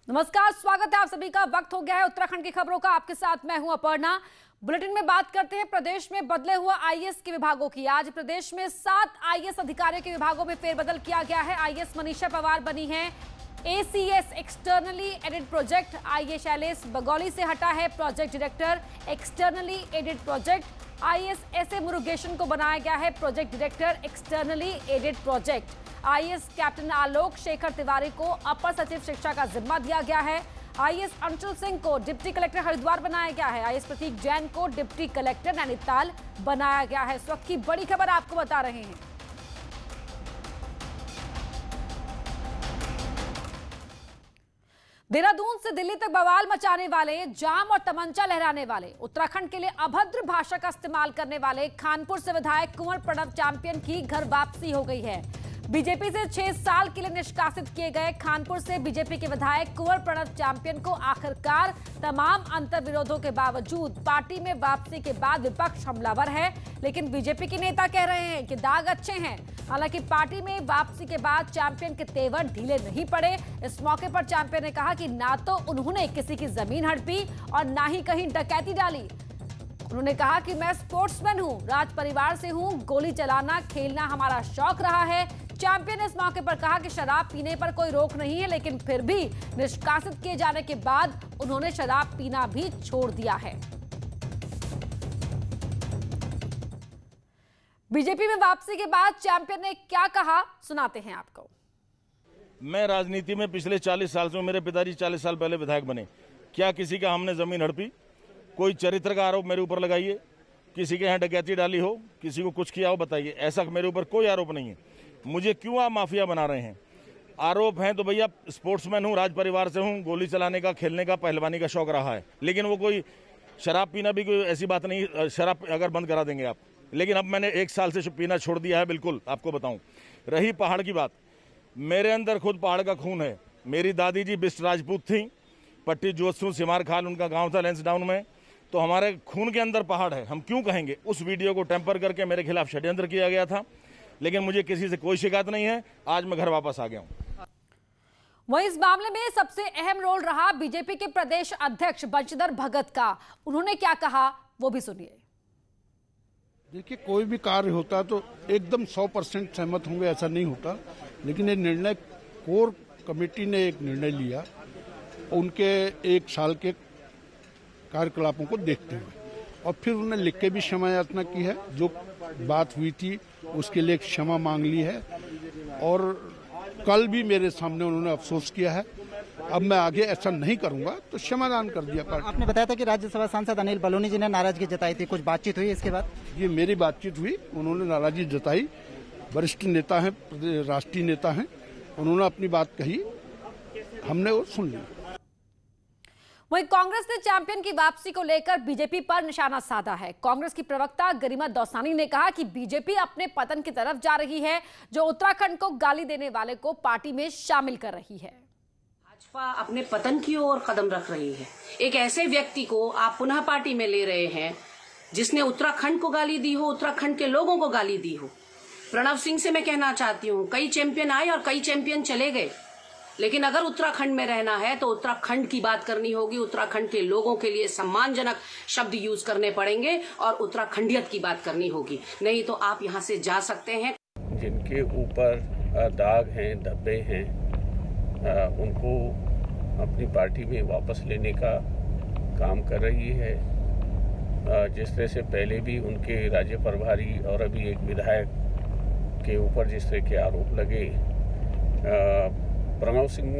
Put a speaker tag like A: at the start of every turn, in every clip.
A: नमस्कार, स्वागत है आप सभी का। वक्त हो गया है उत्तराखंड की खबरों का। आपके साथ मैं हूं अपर्णा। बुलेटिन में बात करते हैं प्रदेश में बदले हुआ आईएएस के विभागों की। आज प्रदेश में 7 आईएएस अधिकारियों के विभागों में फेरबदल किया गया है। आईएएस मनीषा पवार बनी है ACS externally aided project. IAS Shailesh Bagauli से हटा है project director externally aided project. IAS SA Murugesan को बनाया गया है project director externally aided project. IAS captain Alok Shekhar Tiwari को अपर सचिव शिक्षा का जिम्मा दिया गया है। आईएएस अंशुल सिंह को डिप्टी कलेक्टर हरिद्वार बनाया गया है। आईएएस प्रतीक जैन को डिप्टी कलेक्टर नैनीताल बनाया गया है। इस वक्त की बड़ी खबर आपको बता रहे हैं। देहरादून से दिल्ली तक बवाल मचाने वाले, जाम और तमंचा लहराने वाले, उत्तराखंड के लिए अभद्र भाषा का इस्तेमाल करने वाले खानपुर से विधायक कुंवर प्रणव चैंपियन की घर वापसी हो गई है। बीजेपी से 6 साल के लिए निष्कासित किए गए खानपुर से बीजेपी के विधायक कुंवर प्रणव चैंपियन को आखिरकार तमाम अंतर विरोधों के बावजूद पार्टी में वापसी के बाद विपक्ष हमलावर है। लेकिन बीजेपी के नेता कह रहे हैं कि दाग अच्छे हैं। हालांकि पार्टी में वापसी के बाद चैंपियन के तेवर ढीले नहीं पड़े। इस मौके पर चैंपियन ने कहा कि ना तो उन्होंने किसी की जमीन हड़पी और ना ही कहीं डकैती डाली। उन्होंने कहा कि मैं स्पोर्ट्समैन हूं, राज परिवार से हूं, गोली चलाना खेलना हमारा शौक रहा है। चैंपियन ने इस मौके पर कहा कि शराब पीने पर कोई रोक नहीं है, लेकिन फिर भी निष्कासित किए जाने के बाद उन्होंने शराब पीना भी छोड़ दिया है। बीजेपी में वापसी के बाद चैंपियन ने क्या कहा, सुनाते हैं आपको।
B: मैं राजनीति में पिछले 40 साल से, मेरे पिताजी 40 साल पहले विधायक बने। क्या किसी का हमने जमीन हड़पी? कोई चरित्र का आरोप मेरे ऊपर लगाइए। किसी के यहाँ डकैती डाली हो, किसी को कुछ किया हो, बताइए। ऐसा मेरे ऊपर कोई आरोप नहीं है। मुझे क्यों आप माफिया बना रहे हैं? आरोप हैं तो भैया स्पोर्ट्समैन हूँ, राज परिवार से हूँ, गोली चलाने का, खेलने का, पहलवानी का शौक रहा है। लेकिन वो कोई शराब पीना भी कोई ऐसी बात नहीं। शराब अगर बंद करा देंगे आप, लेकिन अब मैंने 1 साल से पीना छोड़ दिया है। बिल्कुल आपको बताऊं, रही पहाड़ की बात, मेरे अंदर खुद पहाड़ का खून है। मेरी दादी जी बिस्ट राजपूत थी, पट्टी जोतसू सिमार खाल उनका गांव था लेंसडाउन में। तो हमारे खून के अंदर पहाड़ है। हम क्यों कहेंगे? उस वीडियो को टेम्पर करके मेरे खिलाफ षड्यंत्र किया गया था, लेकिन मुझे किसी से कोई शिकायत नहीं है। आज मैं घर वापस आ गया हूं।
A: वहीं इस मामले में सबसे अहम रोल रहा बीजेपी के प्रदेश अध्यक्ष बंशीधर भगत का। उन्होंने क्या कहा वो भी सुनिए।
C: देखिए, कोई भी कार्य होता तो एकदम 100% सहमत होंगे ऐसा नहीं होता। लेकिन ये निर्णय कोर कमेटी ने एक निर्णय लिया उनके 1 साल के कार्यकलापों को देखते हुए, और फिर उन्होंने लिख के भी क्षमा याचना की है। जो बात हुई थी उसके लिए क्षमा मांग ली है, और कल भी मेरे सामने उन्होंने अफसोस किया है। अब मैं आगे ऐसा नहीं करूंगा तो क्षमादान कर दिया पार्टी।
D: आपने बताया था कि राज्यसभा सांसद अनिल बलूनी जी ने नाराजगी जताई थी, कुछ बातचीत हुई इसके बाद?
C: ये मेरी बातचीत हुई, उन्होंने नाराजगी जताई। वरिष्ठ नेता हैं, राष्ट्रीय नेता हैं, उन्होंने अपनी बात कही, हमने वो सुन लिया।
A: वहीं कांग्रेस ने चैंपियन की वापसी को लेकर बीजेपी पर निशाना साधा है। कांग्रेस की प्रवक्ता गरिमा दौसानी ने कहा कि बीजेपी अपने पतन की तरफ जा रही है, जो उत्तराखंड को गाली देने वाले को पार्टी में शामिल कर रही है।
E: भाजपा अपने पतन की ओर कदम रख रही है। एक ऐसे व्यक्ति को आप पुनः पार्टी में ले रहे हैं जिसने उत्तराखंड को गाली दी हो, उत्तराखंड के लोगों को गाली दी हो। प्रणव सिंह से मैं कहना चाहती हूँ, कई चैंपियन आए और कई चैंपियन चले गए, लेकिन अगर उत्तराखंड में रहना है तो उत्तराखंड की बात करनी होगी। उत्तराखंड के लोगों के लिए सम्मानजनक शब्द यूज करने पड़ेंगे और उत्तराखंडियत की बात करनी होगी। नहीं तो आप यहाँ से जा सकते हैं।
F: जिनके ऊपर दाग हैं, धब्बे हैं, उनको अपनी पार्टी में वापस लेने का काम कर रही है। जिस तरह से पहले भी उनके राज्य प्रभारी और अभी एक विधायक के ऊपर जिस तरह के आरोप लगे, प्रणव सिंह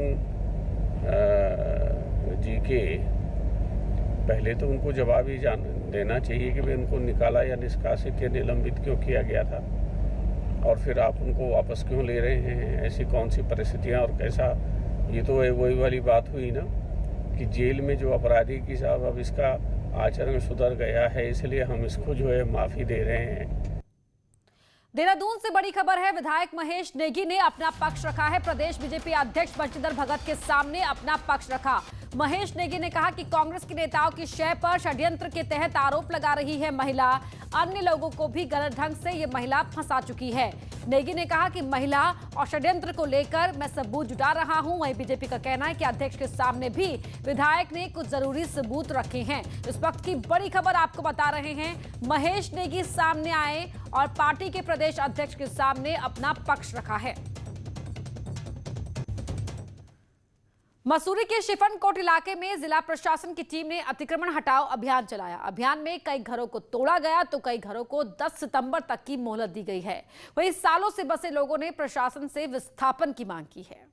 F: जी के पहले तो उनको जवाब ही देना चाहिए कि वे उनको निकाला या निष्कासित या निलंबित क्यों किया गया था, और फिर आप उनको वापस क्यों ले रहे हैं? ऐसी कौन सी परिस्थितियां और कैसा? ये तो वही वाली बात हुई ना कि जेल में जो अपराधी की साहब अब इसका आचरण सुधर गया है, इसलिए हम इसको जो है माफी दे रहे हैं।
A: देहरादून से बड़ी खबर है। विधायक महेश नेगी ने अपना पक्ष रखा है। प्रदेश बीजेपी अध्यक्ष बंशीधर भगत के सामने अपना पक्ष रखा। महेश नेगी ने कहा कि कांग्रेस के नेताओं की शय पर षड्यंत्र के तहत आरोप लगा रही है महिला। अन्य लोगों को भी गलत ढंग से ये महिला फंसा चुकी है। नेगी ने कहा कि महिला और षड्यंत्र को लेकर मैं सबूत जुटा रहा हूं। वहीं बीजेपी का कहना है कि अध्यक्ष के सामने भी विधायक ने कुछ जरूरी सबूत रखे हैं। इस वक्त की बड़ी खबर आपको बता रहे हैं, महेश नेगी सामने आए और पार्टी के प्रदेश अध्यक्ष के सामने अपना पक्ष रखा है। मसूरी के शिफनकोट इलाके में जिला प्रशासन की टीम ने अतिक्रमण हटाओ अभियान चलाया। अभियान में कई घरों को तोड़ा गया तो कई घरों को 10 सितंबर तक की मोहलत दी गई है। वहीं सालों से बसे लोगों ने प्रशासन से विस्थापन की मांग की है।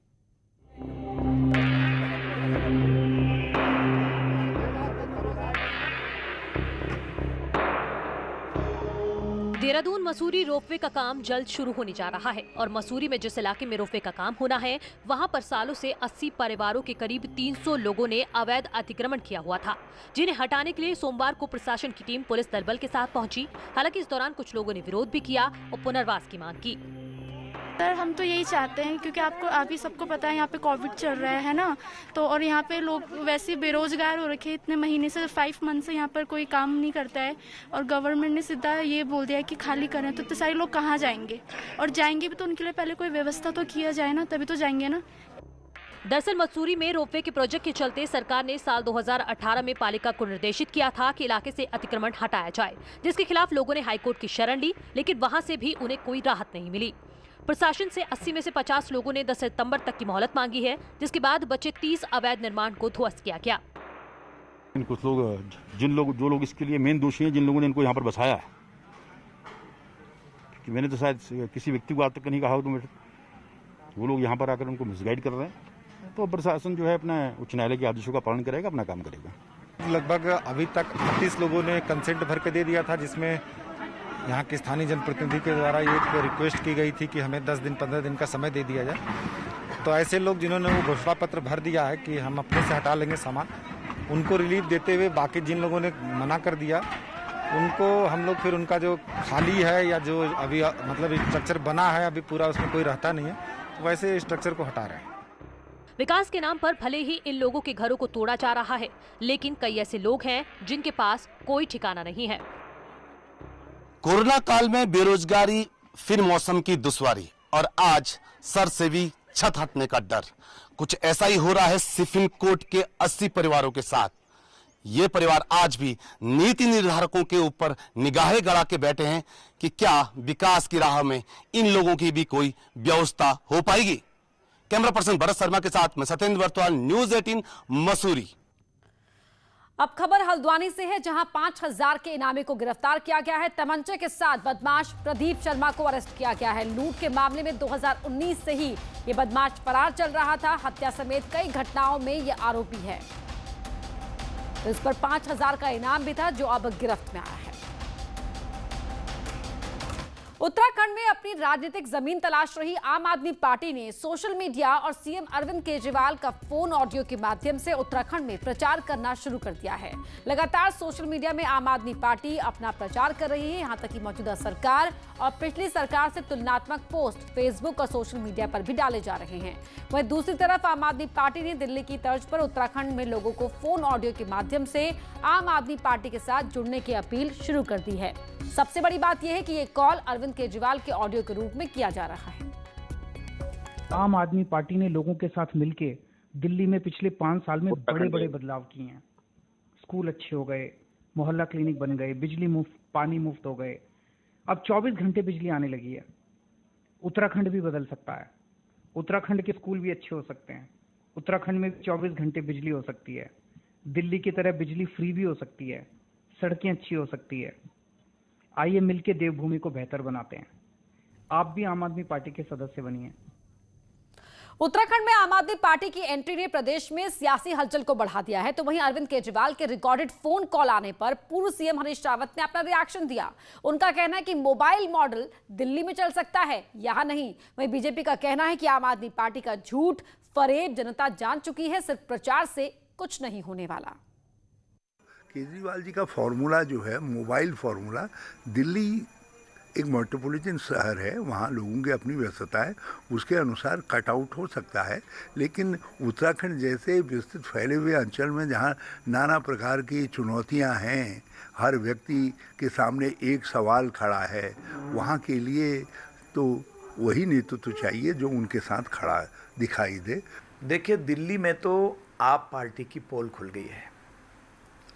G: देहरादून मसूरी रोपवे का काम जल्द शुरू होने जा रहा है और मसूरी में जिस इलाके में रोपवे का काम होना है वहां पर सालों से 80 परिवारों के करीब 300 लोगों ने अवैध अतिक्रमण किया हुआ था, जिन्हें हटाने के लिए सोमवार को प्रशासन की टीम पुलिस दलबल के साथ पहुंची। हालांकि इस दौरान कुछ लोगों ने विरोध भी किया और पुनर्वास की मांग की।
H: सर हम तो यही चाहते हैं क्योंकि आप ही सबको पता है यहाँ पे कोविड चल रहा है ना, तो और यहाँ पे लोग वैसे बेरोजगार हो रखे, इतने महीने से 5 मंथ से यहाँ पर कोई काम नहीं करता है और गवर्नमेंट ने सीधा ये बोल दिया है कि खाली करें, तो इतने सारे लोग कहाँ जाएंगे और जाएंगे भी तो उनके लिए पहले कोई व्यवस्था तो किया जाए ना, तभी तो जाएंगे ना।
G: दरअसल मसूरी में रोपवे के प्रोजेक्ट के चलते सरकार ने साल 2018 में पालिका को निर्देशित किया था कि इलाके से अतिक्रमण हटाया जाए, जिसके खिलाफ लोगों ने हाईकोर्ट की शरण ली, लेकिन वहां से भी उन्हें कोई राहत नहीं मिली। प्रशासन से 80 में से 50 लोगों ने 10 सितंबर तक की मोहलत मांगी है, जिसके बाद बचे 30 अवैध निर्माण को ध्वस्त किया गया।
I: कुछ लोग जो लोग इसके लिए मेन दोषी हैं, जिन लोगों ने इनको यहाँ पर बसाया है, कि मैंने तो शायद किसी व्यक्ति को आज तक नहीं कहा हो, तो वो लोग यहाँ पर आकर उनको मिसगाइड कर रहे हैं। तो प्रशासन जो है अपना उच्च न्यायालय के आदेशों का पालन करेगा, अपना काम करेगा।
J: लगभग अभी तक 38 लोगों ने कंसेंट भर के दे दिया था, जिसमें यहाँ के स्थानीय जनप्रतिनिधि के द्वारा ये रिक्वेस्ट की गई थी कि हमें 10 दिन 15 दिन का समय दे दिया जाए। तो ऐसे लोग जिन्होंने वो घोषणा पत्र भर दिया है कि हम अपने से हटा लेंगे सामान, उनको रिलीफ देते हुए बाकी जिन लोगों ने मना कर दिया उनको हम लोग फिर उनका जो खाली है या जो अभी मतलब स्ट्रक्चर बना है अभी पूरा उसमें कोई रहता नहीं है, तो वैसे स्ट्रक्चर को हटा रहे हैं।
G: विकास के नाम पर भले ही इन लोगों के घरों को तोड़ा जा रहा है, लेकिन कई ऐसे लोग हैं जिनके पास कोई ठिकाना नहीं है।
K: कोरोना काल में बेरोजगारी, फिर मौसम की दुश्वारी और आज सर से भी छत हटने का डर, कुछ ऐसा ही हो रहा है शिफनकोट के 80 परिवारों के साथ। ये परिवार आज भी नीति निर्धारकों के ऊपर निगाहें गड़ा के बैठे हैं कि क्या विकास की राह में इन लोगों की भी कोई व्यवस्था हो पाएगी। कैमरा पर्सन भरत शर्मा के साथ मैं सत्येंद्र वर्तवाल, न्यूज़ 18 मसूरी।
A: अब खबर हल्द्वानी से है, जहां 5000 के इनामी को गिरफ्तार किया गया है। तमंचे के साथ बदमाश प्रदीप शर्मा को अरेस्ट किया गया है। लूट के मामले में 2019 से ही ये बदमाश फरार चल रहा था। हत्या समेत कई घटनाओं में ये आरोपी है। तो इस पर 5000 का इनाम भी था, जो अब गिरफ्त में आया है। उत्तराखंड में अपनी राजनीतिक जमीन तलाश रही आम आदमी पार्टी ने सोशल मीडिया और सीएम अरविंद केजरीवाल का फोन ऑडियो के माध्यम से उत्तराखंड में प्रचार करना शुरू कर दिया है। लगातार सोशल मीडिया में आम आदमी पार्टी अपना प्रचार कर रही है। यहां तक कि मौजूदा सरकार और पिछली सरकार से तुलनात्मक पोस्ट फेसबुक और सोशल मीडिया पर भी डाले जा रहे हैं। वहीं दूसरी तरफ आम आदमी पार्टी ने दिल्ली की तर्ज पर उत्तराखंड में लोगों को फोन ऑडियो के माध्यम से आम आदमी पार्टी के साथ जुड़ने की अपील शुरू कर दी है। सबसे बड़ी बात यह है कि ये कॉल अरविंद केजरीवाल के ऑडियो के रूप में किया जा रहा है।
L: आम आदमी पार्टी ने लोगों के साथ मिलके दिल्ली में पिछले 5 साल में बड़े बड़े बदलाव किए हैं। स्कूल अच्छे हो गए, मोहल्ला क्लिनिक बन गए, बिजली मुफ्त, पानी मुफ्त हो गए। अब 24 घंटे बिजली आने लगी है। उत्तराखंड भी बदल सकता है। उत्तराखंड के स्कूल भी अच्छे हो सकते हैं। उत्तराखंड में 24 घंटे बिजली हो सकती है। दिल्ली की तरह बिजली फ्री भी हो सकती है। सड़कें अच्छी हो सकती है। आइए मिलके देवभूमि को बेहतर बनाते हैं। आप भी आम आदमी पार्टी के सदस्य बनिए।
A: उत्तराखंड में आम आदमी पार्टी की एंट्री ने प्रदेश में सियासी हलचल को बढ़ा दिया है। तो वहीं अरविंद केजरीवाल के रिकॉर्डेड फोन कॉल आने पर पूर्व सीएम हरीश रावत ने अपना रिएक्शन दिया। उनका कहना है कि मोबाइल मॉडल दिल्ली में चल सकता है, यहां नहीं। वहीं बीजेपी का कहना है कि आम आदमी पार्टी का झूठ फरेब जनता जान चुकी है, सिर्फ प्रचार से कुछ नहीं होने वाला।
M: केजरीवाल जी का फॉर्मूला जो है मोबाइल फॉर्मूला, दिल्ली एक मेट्रोपॉलिटन शहर है, वहाँ लोगों की अपनी व्यस्तता है, उसके अनुसार कट आउट हो सकता है। लेकिन उत्तराखंड जैसे विस्तृत फैले हुए अंचल में जहाँ नाना प्रकार की चुनौतियाँ हैं, हर व्यक्ति के सामने एक सवाल खड़ा है, वहाँ के लिए तो वही नेतृत्व चाहिए जो उनके साथ खड़ा दिखाई दे।
N: देखिए, दिल्ली में तो आप पार्टी की पोल खुल गई है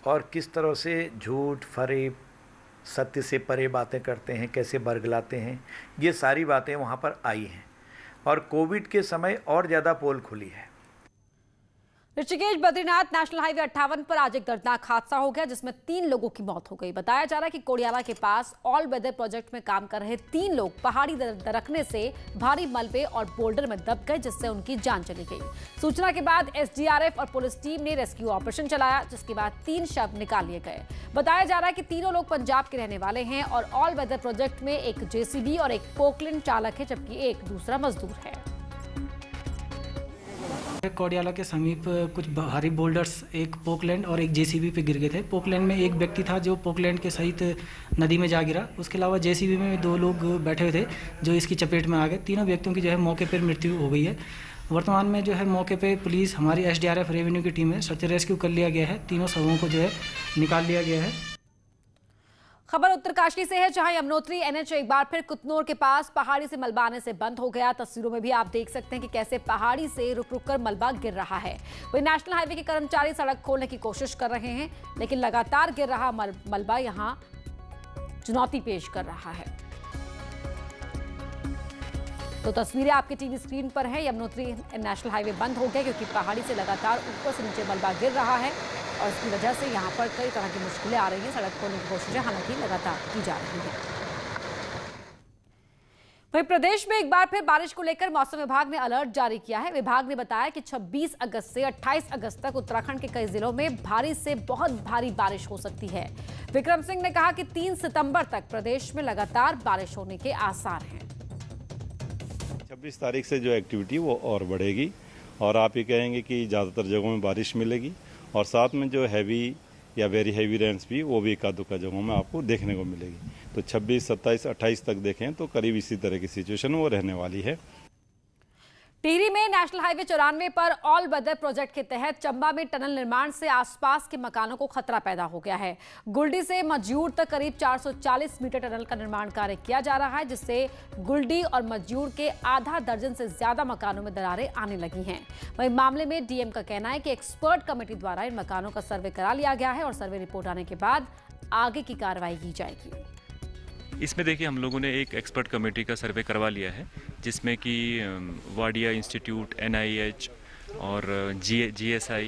N: और किस तरह से झूठ फरेब सत्य से परे बातें करते हैं, कैसे बरगलाते हैं, ये सारी बातें वहाँ पर आई हैं और कोविड के समय और ज़्यादा पोल खुली है।
A: ऋषिकेश बद्रीनाथ नेशनल हाईवे 58 पर आज एक दर्दनाक हादसा हो गया जिसमें 3 लोगों की मौत हो गई। बताया जा रहा है कि कोडियाला के पास ऑल वेदर प्रोजेक्ट में काम कर रहे 3 लोग पहाड़ी दरकने से भारी मलबे और बोल्डर में दब गए, जिससे उनकी जान चली गई। सूचना के बाद एसडीआरएफ और पुलिस टीम ने रेस्क्यू ऑपरेशन चलाया, जिसके बाद 3 शव निकाल लिए गए। बताया जा रहा है कि तीनों लोग पंजाब के रहने वाले हैं और ऑल वेदर प्रोजेक्ट में एक जेसीबी और एक पोकलैंड चालक है, जबकि एक दूसरा मजदूर है।
L: कोडियाला के समीप कुछ भारी बोल्डर्स एक पोकलैंड और एक जेसीबी पे गिर गए थे। पोकलैंड में एक व्यक्ति था जो पोकलैंड के सहित नदी में जा गिरा। उसके अलावा जेसीबी में 2 लोग बैठे हुए थे जो इसकी चपेट में आ गए। तीनों व्यक्तियों की जो है मौके पर मृत्यु हो गई है। वर्तमान में जो है मौके पे पुलिस, हमारी एसडीआरएफ रेवेन्यू की टीम है, सर्च रेस्क्यू कर लिया गया है। तीनों शवों को जो है निकाल लिया गया है।
A: खबर उत्तरकाशी से है, जहां यमुनोत्री एनएच एक बार फिर कुतनूर के पास पहाड़ी से मलबा आने से बंद हो गया। तस्वीरों में भी आप देख सकते हैं कि कैसे पहाड़ी से रुक रुक कर मलबा गिर रहा है। वहीं नेशनल हाईवे के कर्मचारी सड़क खोलने की कोशिश कर रहे हैं, लेकिन लगातार गिर रहा मलबा यहां चुनौती पेश कर रहा है। तो तस्वीरें आपके टीवी स्क्रीन पर है। यमुनोत्री नेशनल हाईवे बंद हो गया क्योंकि पहाड़ी से लगातार ऊपर से नीचे मलबा गिर रहा है और इसकी वजह से यहाँ पर कई तरह की मुश्किलें आ रही हैं। सड़क खोलने की कोशिशें हालांकि लगातार की जा रही हैं। वहीं प्रदेश में एक बार फिर बारिश को लेकर मौसम विभाग ने अलर्ट जारी किया है। विभाग ने बताया कि 26 अगस्त से 28 अगस्त तक उत्तराखंड के कई जिलों में भारी से बहुत भारी बारिश हो सकती है। विक्रम सिंह ने कहा कि 3 सितंबर तक प्रदेश में लगातार बारिश होने के आसार हैं।
O: 26 तारीख से जो एक्टिविटी वो और बढ़ेगी और आप ये कहेंगे कि ज़्यादातर जगहों में बारिश मिलेगी और साथ में जो हैवी या वेरी हैवी रेन्स भी वो भी एका दुक्का जगहों में आपको देखने को मिलेगी। तो 26, 27, 28 तक देखें तो करीब इसी तरह की सिचुएशन वो रहने वाली है।
A: टिहरी में नेशनल हाईवे 94 पर ऑल वेदर प्रोजेक्ट के तहत चंबा में टनल निर्माण से आसपास के मकानों को खतरा पैदा हो गया है। गुलडी से मज्यूर तक करीब 440 मीटर टनल का निर्माण कार्य किया जा रहा है, जिससे गुलडी और मज्यूर के आधा दर्जन से ज्यादा मकानों में दरारें आने लगी हैं। वहीं मामले में डीएम का कहना है कि एक्सपर्ट कमेटी द्वारा इन मकानों का सर्वे करा लिया गया है और सर्वे रिपोर्ट आने के बाद आगे की कार्रवाई की जाएगी।
P: इसमें देखिए, हम लोगों ने एक एक्सपर्ट कमेटी का सर्वे करवा लिया है, जिसमें कि वाडिया इंस्टीट्यूट, NIH और GSI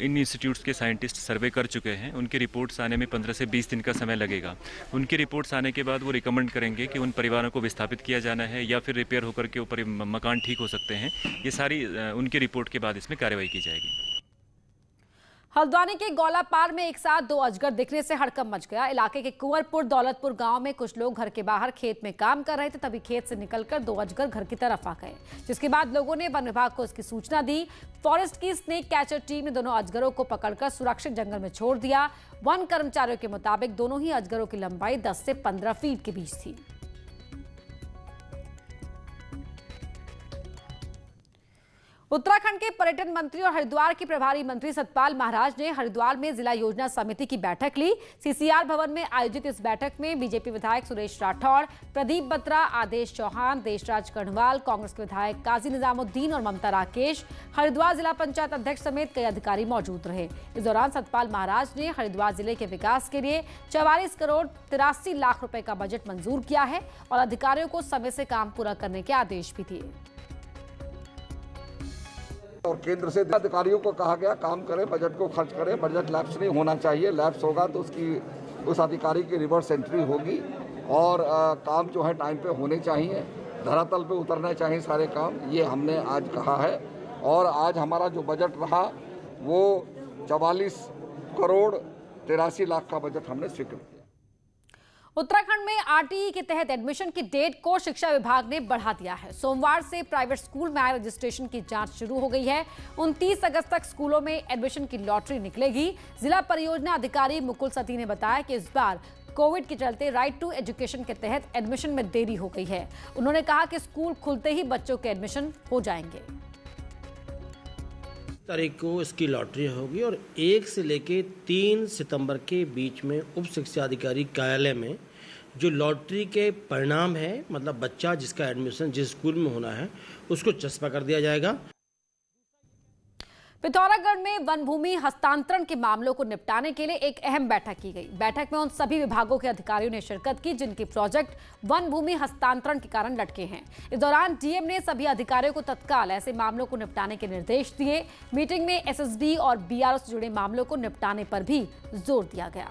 P: इन इंस्टीट्यूट्स के साइंटिस्ट सर्वे कर चुके हैं। उनकी रिपोर्ट्स आने में 15 से 20 दिन का समय लगेगा। उनकी रिपोर्ट्स आने के बाद वो रिकमेंड करेंगे कि उन परिवारों को विस्थापित किया जाना है या फिर रिपेयर होकर के ऊपर मकान ठीक हो सकते हैं। ये सारी उनकी रिपोर्ट के बाद इसमें कार्रवाई की जाएगी।
A: हल्द्वानी के गौलापार में एक साथ 2 अजगर दिखने से हड़कंप मच गया। इलाके के कुंवरपुर दौलतपुर गांव में कुछ लोग घर के बाहर खेत में काम कर रहे थे, तभी खेत से निकलकर 2 अजगर घर की तरफ आ गए, जिसके बाद लोगों ने वन विभाग को इसकी सूचना दी। फॉरेस्ट की स्नेक कैचर टीम ने दोनों अजगरों को पकड़कर सुरक्षित जंगल में छोड़ दिया। वन कर्मचारियों के मुताबिक दोनों ही अजगरों की लंबाई 10 से 15 फीट के बीच थी। उत्तराखंड के पर्यटन मंत्री और हरिद्वार के प्रभारी मंत्री सतपाल महाराज ने हरिद्वार में जिला योजना समिति की बैठक ली। सीसीआर भवन में आयोजित इस बैठक में बीजेपी विधायक सुरेश राठौड़, प्रदीप बत्रा, आदेश चौहान, देशराज कर्णवाल, कांग्रेस के विधायक काजी निजामुद्दीन और ममता राकेश, हरिद्वार जिला पंचायत अध्यक्ष समेत कई अधिकारी मौजूद रहे। इस दौरान सतपाल महाराज ने हरिद्वार जिले के विकास के लिए 44 करोड़ 83 लाख रुपए का बजट मंजूर किया है और अधिकारियों को समय से काम पूरा करने के आदेश भी दिए।
Q: और केंद्र से अधिकारियों को कहा गया काम करें, बजट को खर्च करें, बजट लैप्स नहीं होना चाहिए। लैप्स होगा तो उस अधिकारी की रिवर्स एंट्री होगी और काम जो है टाइम पे होने चाहिए, धरातल पे उतरने चाहिए सारे काम। ये हमने आज कहा है और आज हमारा जो बजट रहा वो 44 करोड़ 83 लाख का बजट हमने स्वीकृत किया।
A: उत्तराखंड में आरटीई के तहत एडमिशन की डेट को शिक्षा विभाग ने बढ़ा दिया है। सोमवार से प्राइवेट स्कूल में आए रजिस्ट्रेशन की जांच शुरू हो गई है। 29 अगस्त तक स्कूलों में एडमिशन की लॉटरी निकलेगी। जिला परियोजना अधिकारी मुकुल सती ने बताया कि इस बार कोविड के चलते राइट टू एजुकेशन के तहत एडमिशन में देरी हो गई है। उन्होंने कहा कि स्कूल खुलते ही बच्चों के एडमिशन हो जाएंगे।
R: तारीख को इसकी लॉटरी होगी और 1 से लेके 3 सितंबर के बीच में उप शिक्षा अधिकारी कार्यालय में जो लॉटरी के परिणाम है, मतलब बच्चा जिसका एडमिशन जिस स्कूल में होना है उसको चस्पा कर दिया जाएगा।
A: पिथौरागढ़ में वन भूमि हस्तांतरण के मामलों को निपटाने के लिए एक अहम बैठक की गई। बैठक में उन सभी विभागों के अधिकारियों ने शिरकत की जिनके प्रोजेक्ट वन भूमि हस्तांतरण के कारण लटके हैं। इस दौरान डीएम ने सभी अधिकारियों को तत्काल ऐसे मामलों को निपटाने के निर्देश दिए। मीटिंग में एसएसबी और बीआरओ से जुड़े मामलों को निपटाने पर भी जोर दिया गया।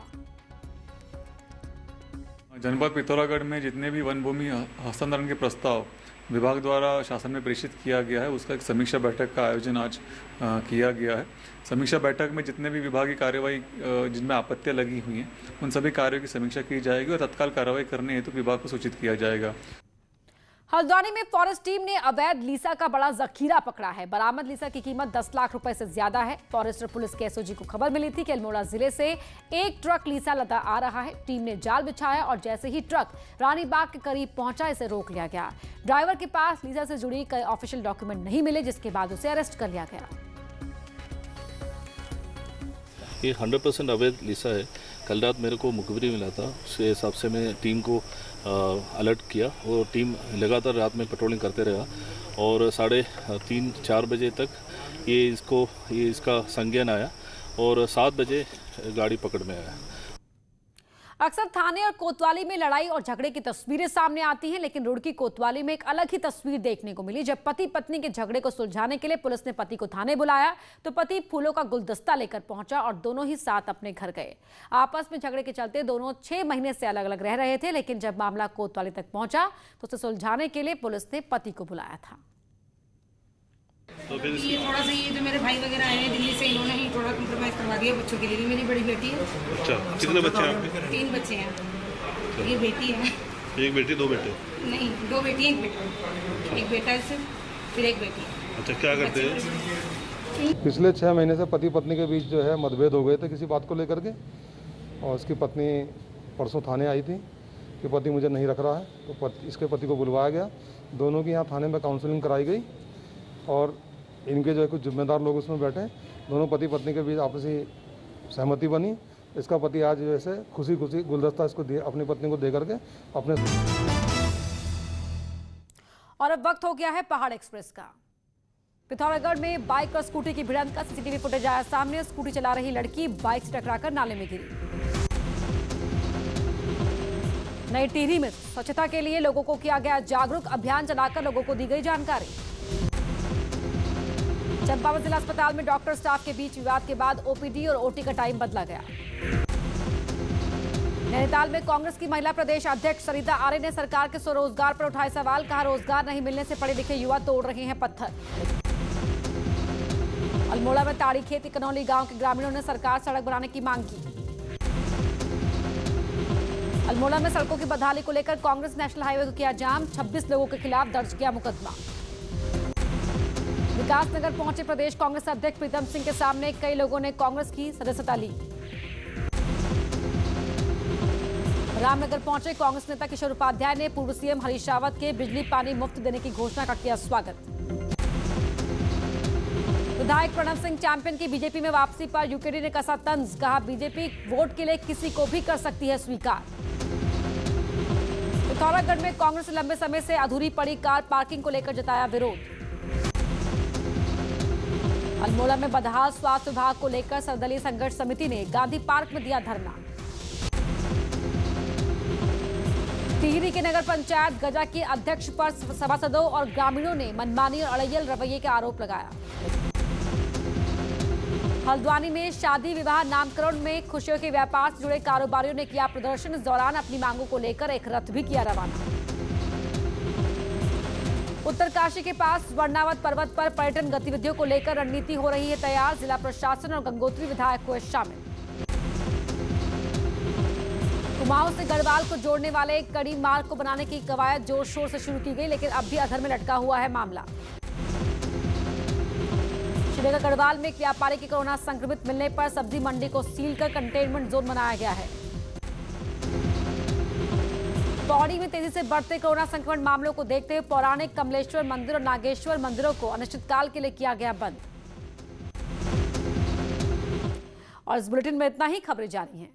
S: जनपद पिथौरागढ़ में जितने भी वन भूमि हस्तांतरण के प्रस्ताव विभाग द्वारा शासन में प्रेषित किया गया है उसका एक समीक्षा बैठक का आयोजन आज किया गया है। समीक्षा बैठक में जितने भी विभागीय कार्यवाही जिनमें आपत्तियां लगी हुई हैं उन सभी कार्यों की समीक्षा की जाएगी और तत्काल कार्रवाई करनी है तो विभाग को सूचित किया जाएगा।
A: हल्द्वानी में फॉरेस्ट टीम ने अवैध लीसा का बड़ा जखीरा पकड़ा है। बरामद लीसा की कीमत 10 लाख रुपए से ज्यादा है। फॉरेस्ट और पुलिस के एसओजी को खबर मिली थी कि अल्मोड़ा जिले से एक ट्रक लीसा लदा आ रहा है। टीम ने जाल बिछाया और जैसे ही ट्रक रानीबाग के करीब पहुंचा इसे रोक लिया गया। ड्राइवर के पास लीसा से जुड़ी कई ऑफिशियल डॉक्यूमेंट नहीं मिले जिसके बाद उसे अरेस्ट कर लिया गया।
T: ये 100% अवैध लीसा है। कल रात मेरे को मुखबिरी मिला था, उसके हिसाब से मैं टीम को अलर्ट किया और टीम लगातार रात में पेट्रोलिंग करते रहा और 3:30-4 बजे तक ये इसका संज्ञान आया और 7 बजे गाड़ी पकड़ में आया।
A: अक्सर थाने और कोतवाली में लड़ाई और झगड़े की तस्वीरें सामने आती हैं, लेकिन रुड़की कोतवाली में एक अलग ही तस्वीर देखने को मिली। जब पति पत्नी के झगड़े को सुलझाने के लिए पुलिस ने पति को थाने बुलाया तो पति फूलों का गुलदस्ता लेकर पहुंचा और दोनों ही साथ अपने घर गए। आपस में झगड़े के चलते दोनों 6 महीने से अलग अलग रह रहे थे, लेकिन जब मामला कोतवाली तक पहुंचा तो उसे सुलझाने के लिए पुलिस ने पति को बुलाया था।
U: तो ये थोड़ा सा ये जो मेरे भाई वगैरह आए हैं दिल्ली से, इन्होंने ही थोड़ा कॉम्प्रोमाइज करवा दिया बच्चों के लिए। भी मेरी बड़ी बेटी है।
T: अच्छा, कितने बच्चे हैं आपके?
U: 3 बच्चे हैं। ये बेटी है।
T: एक बेटी 2 बेटे?
U: नहीं, 2 बेटी एक बेटा। एक बेटा है सिर्फ, फिर एक बेटी।
T: अच्छा, क्या करते हैं?
V: पिछले 6 महीने से पति पत्नी के बीच जो है मतभेद हो गए थे किसी बात को लेकर के, और उसकी पत्नी परसों थाने आई थी कि पति मुझे नहीं रख रहा है, तो इसके पति को बुलवाया गया। दोनों की यहाँ थाने में काउंसलिंग कराई गई और इनके जो है कुछ जिम्मेदार लोग उसमें बैठे। दोनों पति पत्नी के बीच आपसी सहमति बनी। इसका पति आज जैसे खुशी खुशी गुलदस्ता इसको दिए अपनी पत्नी को दे करके अपने।
A: और अब वक्त हो गया है पहाड़ एक्सप्रेस का। पिथौरागढ़ में बाइक और स्कूटी की भिड़ंत का सीसीटीवी फुटेज आया सामने। स्कूटी चला रही लड़की बाइक से टकराकर नाले में गिरी। नई टिहरी में स्वच्छता के लिए लोगों को किया गया जागरूक। अभियान चलाकर लोगों को दी गई जानकारी। चंपावत जिला अस्पताल में डॉक्टर स्टाफ के बीच विवाद के बाद ओपीडी और ओटी का टाइम बदला गया। नैनीताल में कांग्रेस की महिला प्रदेश अध्यक्ष सरिता आर्य ने सरकार के स्वरोजगार पर उठाए सवाल। कहा, रोजगार नहीं मिलने से पढ़े लिखे युवा तोड़ रहे हैं पत्थर। अल्मोड़ा में ताड़ी खेती कनौली गांव के ग्रामीणों ने सरकार सड़क बनाने की मांग की। अल्मोड़ा में सड़कों की बदहाली को लेकर कांग्रेस नेशनल हाईवे को किया जाम। 26 लोगों के खिलाफ दर्ज किया मुकदमा। विकासनगर पहुंचे प्रदेश कांग्रेस अध्यक्ष प्रीतम सिंह के सामने कई लोगों ने कांग्रेस की सदस्यता ली। रामनगर पहुंचे कांग्रेस नेता किशोर उपाध्याय ने पूर्व सीएम हरीश रावत के बिजली पानी मुफ्त देने की घोषणा का किया स्वागत। विधायक प्रणव सिंह चैंपियन की बीजेपी में वापसी पर यूकेडी ने कसा तंज। कहा, बीजेपी वोट के लिए किसी को भी कर सकती है स्वीकार। पिथौरागढ़ में कांग्रेस ने लंबे समय से अधूरी पड़ी कार पार्किंग को लेकर जताया विरोध। अल्मोड़ा में बदहाल स्वास्थ्य विभाग को लेकर सर्वदलीय संघर्ष समिति ने गांधी पार्क में दिया धरना। टिहरी के नगर पंचायत गजा के अध्यक्ष पर सभासदों और ग्रामीणों ने मनमानी और अड़ियल रवैये का आरोप लगाया। हल्द्वानी में शादी विवाह नामकरण में खुशियों के व्यापार से जुड़े कारोबारियों ने किया प्रदर्शन। इस दौरान अपनी मांगों को लेकर एक रथ भी किया रवाना। उत्तरकाशी के पास स्वर्णावत पर्वत पर पर्यटन गतिविधियों को लेकर रणनीति हो रही है तैयार। जिला प्रशासन और गंगोत्री विधायक हुए शामिल। कुमाऊं से गढ़वाल को जोड़ने वाले कड़ी मार्ग को बनाने की कवायद जोर शोर से शुरू की गई, लेकिन अब भी अधर में लटका हुआ है मामला। शिवेगा गढ़वाल में एक व्यापारी के कोरोना संक्रमित मिलने पर सब्जी मंडी को सील कर कंटेनमेंट जोन बनाया गया है। पौड़ी में तेजी से बढ़ते कोरोना संक्रमण मामलों को देखते हुए पौराणिक कमलेश्वर मंदिर और नागेश्वर मंदिरों को अनिश्चितकाल के लिए किया गया बंद। और इस बुलेटिन में इतना ही। खबरें जारी हैं।